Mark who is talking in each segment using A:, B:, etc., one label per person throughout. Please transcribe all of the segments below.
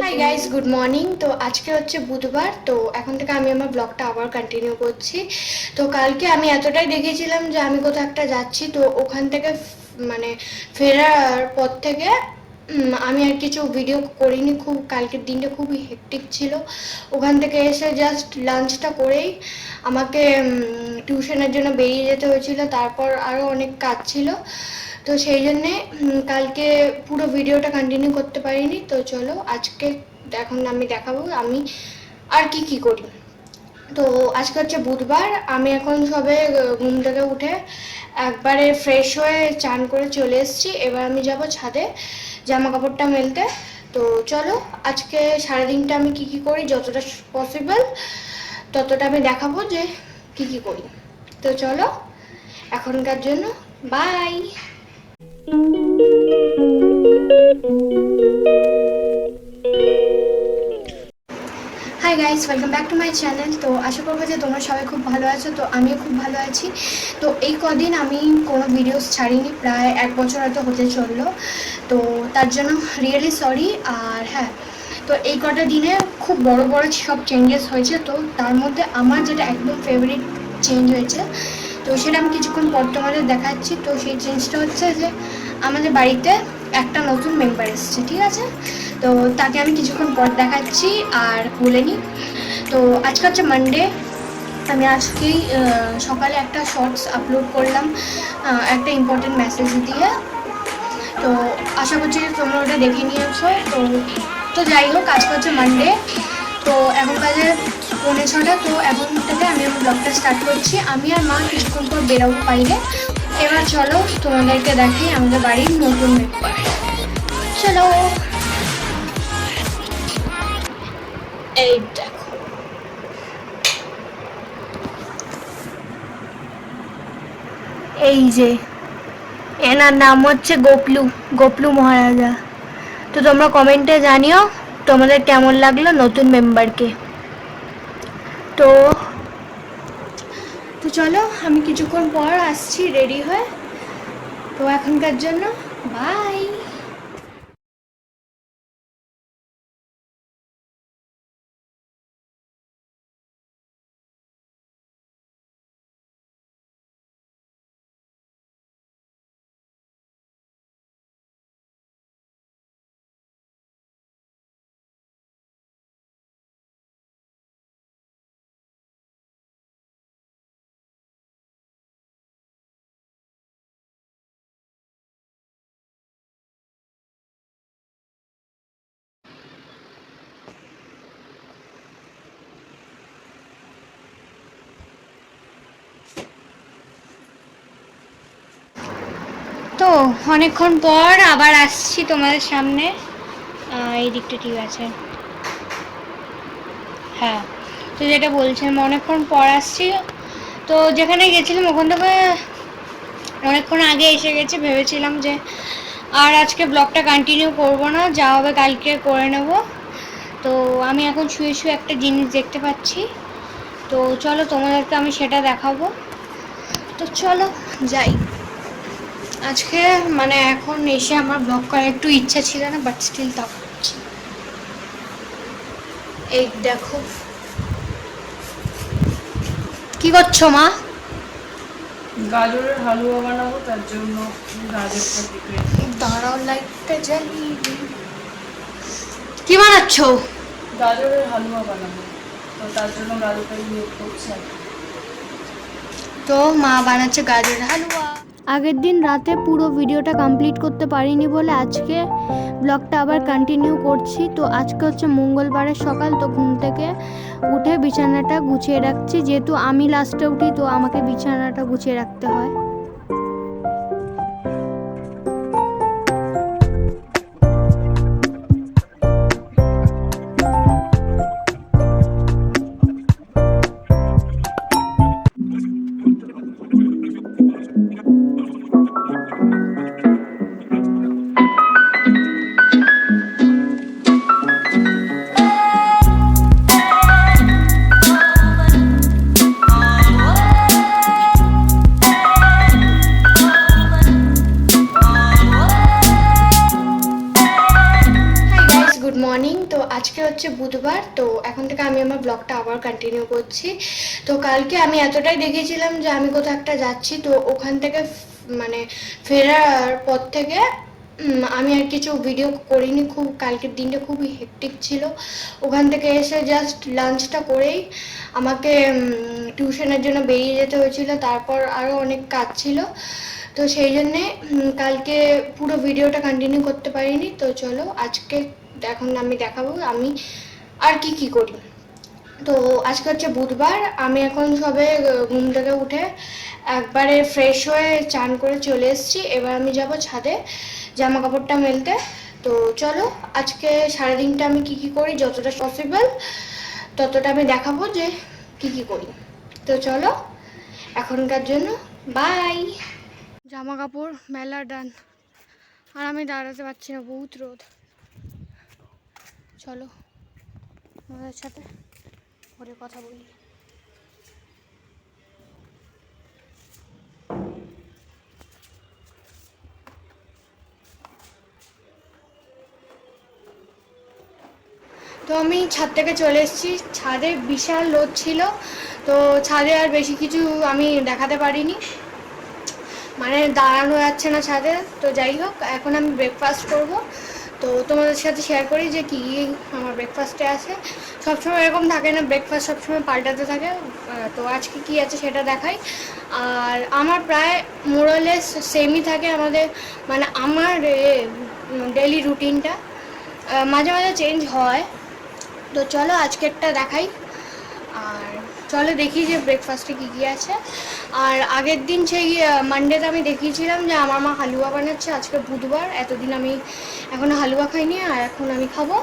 A: Hi guys, good morning. তো আজকে হচ্ছে বুধবার। তো এখন থেকে আমি আমার ব্লগটা আবার কন্টিনিউ করছি। তো কালকে আমি এতটাই দেখেছিলাম যে আমি কোথাও একটা যাচ্ছি, তো ওখান থেকে মানে ফেরার পর থেকে আমি আর কিছু ভিডিও করিনি। খুব কালকের দিনটা খুবই হেক্টিক ছিল। ওখান থেকে এসে জাস্ট লাঞ্চটা করেই আমাকে টিউশনের জন্য বেরিয়ে যেতে হয়েছিল। তারপর আরও অনেক কাজ ছিল, তো সেই জন্যে কালকে পুরো ভিডিওটা কন্টিনিউ করতে পারিনি। তো চলো আজকে এখন আমি দেখাবো আমি আর কি কি করি। তো আজকে হচ্ছে বুধবার। আমি এখন সবে ঘুম থেকে উঠে একবারে ফ্রেশ হয়ে চান করে চলে এসেছি। এবার আমি যাব ছাদে জামা কাপড়টা মেলতে। তো চলো আজকে সারাদিনটা আমি কি কি করি, যতটা পসিবল ততটা আমি দেখাবো যে কি কি করি। তো চলো এখনকার জন্য bye. Hi guys, welcome back to my channel. তো আশা করবো যে তোমরা সবাই খুব ভালো আছো। তো আমিও খুব ভালো আছি। তো এই কদিন আমি কোনো ভিডিওস ছাড়িনি, প্রায় 1 বছর হয়তো হতে চললো। তো তার জন্য রিয়েলি সরি। আর হ্যাঁ, তো এই কটা দিনে খুব বড় বড় সব চেঞ্জেস হয়েছে। তো তার মধ্যে আমার যেটা একদম ফেভারিট চেঞ্জ হয়েছে, তো সেটা আমি কিছুক্ষণ পর তোমাদের দেখাচ্ছি। তো সেই চেঞ্জটা হচ্ছে যে আমাদের বাড়িতে একটা নতুন মেম্বার এসেছে, ঠিক আছে? তো তাকে আমি কিছুক্ষণ পর দেখাচ্ছি। আর বলে নিই, তো আজকে হচ্ছে মানডে। আমি আজকেই সকালে একটা শর্টস আপলোড করলাম একটা ইম্পর্টেন্ট মেসেজ দিয়ে। তো আশা করছি যে তোমরা ওটা দেখে নিয়েছো। তো তো যাই হোক, আজকে হচ্ছে মানডে। তো এখন বাজে 5:45। তো এখন থেকে আমি আমার ব্লগটা স্টার্ট করছি। আমি আর মা কিছুক্ষণ পর বেরোবো বাইরে। এবার চলো তোমাদেরকে দেখি আমাদের বাড়ির নতুন মেম্বার। চলো। এই দেখো, এই যে এনার নাম হচ্ছে গোপলু, গোপলু মহারাজা। তো তোমরা কমেন্টে জানিও তোমাদের কেমন লাগলো নতুন মেম্বারকে। তো তো চলো আমি কিছুক্ষণ পর আসছি রেডি হয়ে। তো এখনকার জন্য বাই। তো অনেকক্ষণ পর আবার আসছি তোমাদের সামনে। এই দিকটা ঠিক আছে। হ্যাঁ, তো যেটা বলছিলাম অনেকক্ষণ পর আসছি। তো যেখানে গেছিলাম ওখান থেকে অনেকক্ষণ আগে এসে গেছি। ভেবেছিলাম যে আর আজকে ব্লগটা কন্টিনিউ করব না, যা হবে কালকে করে নেব। তো আমি এখন শুয়ে শুয়ে একটা জিনিস দেখতে পাচ্ছি। তো চলো তোমাদেরকে আমি সেটা দেখাবো। তো চলো যাই। আজকে মানে এখন এসে আমার ব্লগ করার একটু ইচ্ছা ছিল না, বাট স্টিল তাও করছি। এই দেখো, কি করছো মা?
B: গাজরের হালুয়া বানাবো, তার জন্য গাজরটা কেটে
A: দাঁড়াও, লাইটটা জ্বালিয়ে দিই। কি বানাচ্ছো?
B: গাজরের হালুয়া বানাবো, তো তার জন্য গাজরটা ইয়ে করছি আর কি।
A: তো মা বানাচ্ছে গাজরের হালুয়া। আগের দিন রাতে পুরো ভিডিওটা কমপ্লিট করতে পারিনি বলে আজকে ব্লগটা আবার কন্টিনিউ করছি। তো আজকে হচ্ছে মঙ্গলবারের সকাল। তো ঘুম থেকে উঠে বিছানাটা গুছিয়ে রাখছি, যেহেতু আমি লাস্টে উঠি তো আমাকে বিছানাটা গুছিয়ে রাখতে হয়। আজকে হচ্ছে বুধবার, তো এখন থেকে আমি আমার ব্লগটা আবার কন্টিনিউ করছি। তো কালকে আমি এতটাই দেখেছিলাম যে আমি কোথাও একটা যাচ্ছি, তো ওখান থেকে মানে ফেরার পর থেকে আমি আর কিছু ভিডিও করিনি। খুব কালকের দিনটা খুবই হেক্টিক ছিল। ওখান থেকে এসে জাস্ট লাঞ্চটা করেই আমাকে টিউশনের জন্য বেরিয়ে যেতে হয়েছিল, তারপর আরও অনেক কাজ ছিল। তো সেই জন্যে কালকে পুরো ভিডিওটা কন্টিনিউ করতে পারিনি। তো চলো আজকে এখন আমি দেখাবো আমি আর কি কি করি। তো আজকে হচ্ছে বুধবার, আমি এখন সবে ঘুম থেকে উঠে একবারে ফ্রেশ হয়ে চান করে চলে এসেছি। এবার আমি যাব ছাদে জামা কাপড়টা মেলতে। তো চলো আজকে সারাদিনটা আমি কি কি করি, যতটা পসিবল ততটা আমি দেখাবো যে কি কি করি। তো চলো এখনকার জন্য বাই। জামা কাপড় মেলা ডান, আর আমি দাঁড়াতে পারছি না, বহুত রোদ। চলো আমাদের সাথে পরে কথা বলি। তো আমি ছাদ থেকে চলে এসেছি। ছাদে বিশাল রোদ ছিল, তো ছাদে আর বেশি কিছু আমি দেখাতে পারিনি, মানে দাঁড়ানো যাচ্ছে না ছাদে। তো যাই হোক, এখন আমি ব্রেকফাস্ট করব। তো তোমাদের সাথে শেয়ার করি যে কী আমার ব্রেকফাস্টে আছে। সবসময় এরকম থাকে না, ব্রেকফাস্ট সবসময় পাল্টাতে থাকে। তো আজকে কী আছে সেটা দেখাই। আর আমার প্রায় মোরালেস সেমই থাকে আমাদের, মানে আমার ডেলি রুটিনটা মাঝে মাঝে চেঞ্জ হয়। তো চলো আজকেরটা দেখাই, আর চলো দেখি যে ব্রেকফাস্টে কী কী আছে। আর আগের দিন সেই মানডেতে আমি দেখিয়েছিলাম যে আমার মা হালুয়া বানাচ্ছে। আজকে বুধবার, এতদিন আমি এখনও হালুয়া খাইনি, আর এখন আমি খাবো।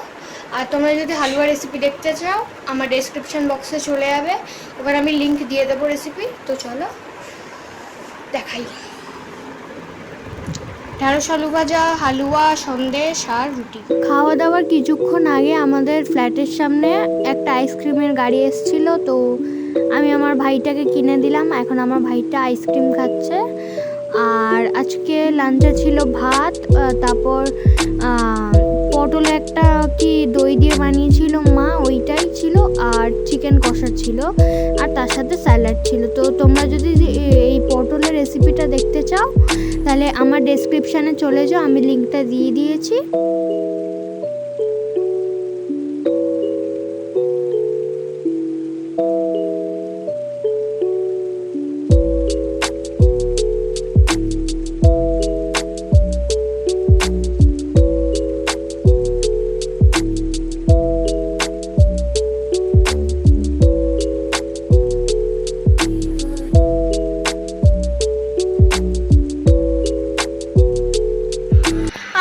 A: আর তোমরা যদি হালুয়া রেসিপি দেখতে চাও আমার ডেসক্রিপশন বক্সে চলে যাবে, ওখানে আমি লিঙ্ক দিয়ে দেবো রেসিপি। তো চলো দেখাই। ঢেঁড়স আলু ভাজা, হালুয়া, সন্দেশ আর রুটি। খাওয়া দাওয়ার কিছুক্ষণ আগে আমাদের ফ্ল্যাটের সামনে একটা আইসক্রিমের গাড়ি এসেছিল, তো আমি আমার ভাইটাকে কিনে দিলাম। এখন আমার ভাইটা আইসক্রিম খাচ্ছে। আর আজকে লাঞ্চে ছিল ভাত, তারপর পটলে একটা কি দই দিয়ে বানিয়েছিল মা, ওইটাই ছিল। আর চিকেন কষা ছিল, আর তার সাথে স্যালাড ছিল। তো তোমরা যদি এই পটলের রেসিপিটা দেখতে চাও তাহলে আমার ডেসক্রিপশানে চলে যাও, আমি লিঙ্কটা দিয়ে দিয়েছি।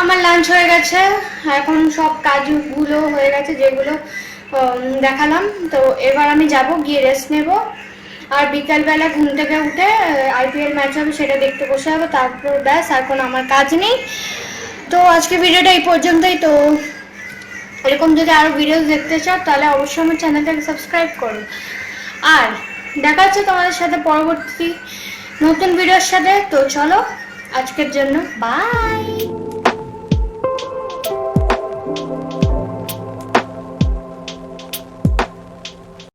A: আমার লাঞ্চ হয়ে গেছে, এখন সব কাজগুলো হয়ে গেছে যেগুলো দেখালাম। তো এবার আমি যাব গিয়ে রেস্ট নেব, আর বিকালবেলা ঘুম থেকে উঠে আইপিএল ম্যাচ হবে সেটা দেখতে বসে হবে। তারপর ব্যাস, আর কোনো আমার কাজ নেই। তো আজকে ভিডিওটা এই পর্যন্তই। তো এরকম যদি আরও ভিডিও দেখতে চাও তাহলে অবশ্যই আমার চ্যানেলটাকে সাবস্ক্রাইব করো। আর দেখা হচ্ছে তোমাদের সাথে পরবর্তী নতুন ভিডিওর সাথে। তো চলো আজকের জন্য বাই।